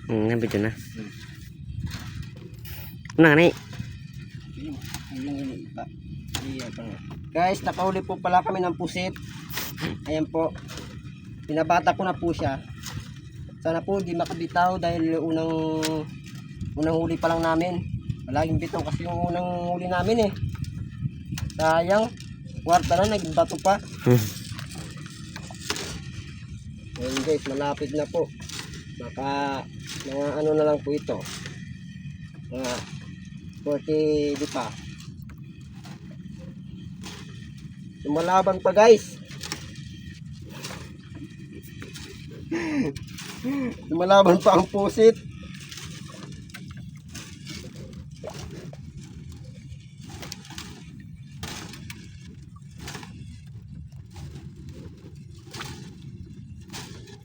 Nabidyo na. Una nga na Guys, nakahuli po pala kami ng pusit. Ayan po. Pinabata ko na po siya. Sana po di makabitaw dahil unang huli pa lang namin. Palaging bitaw kasi yung unang huli namin eh. Sayang. Kwarta na, nagbato pa. Ayan guys, malapit na po. Mga ano na lang po ito. Mga 40 di pa. Lumalaban pa guys. Lumalaban pa ang pusit.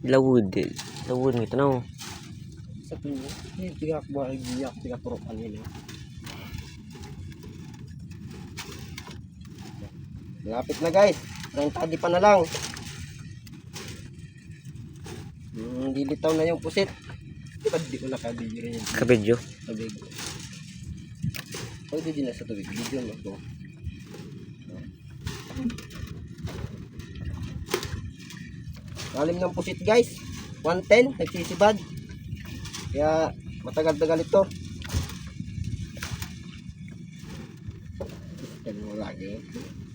Lawud gitu no. Sa pinyo, tiga ko ay biyak, tiga puro kanina. Malapit na guys. Tadi pa na lang. Dilitaw na yung pusit. Di ko nakabigyan yun. Kabidyo. Tubig. Pwede din na sa tubig. Video mo ito. Lalim ng pusit guys. 110. Nagsisibad. Kaya matagal-tagal ito.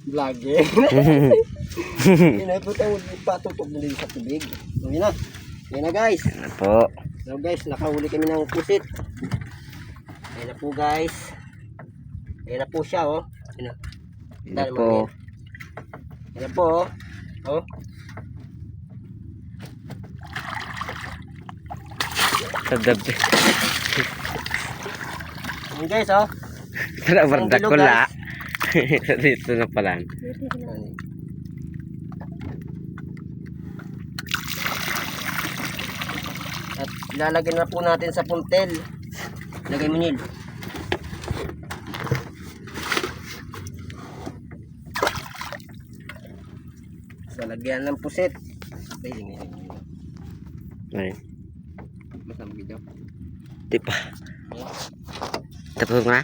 Lagi. Yun po tayo patutog na din sa tubig. Yun na. Yun na guys. Ano po? So guys, nakahuli kami ng pusit. Ayan na po guys. Ayan na po siya oh. Ayan na. Ano po? Ayan na po oh. Oh. Tadabi. Ayan guys oh. Tara bardak ko la. Dito na pala. At ilalagay na po natin sa puntel. Lagay mo nil. So lagyan ng pusit. Ay. Masang video. Di pa. Tapos na?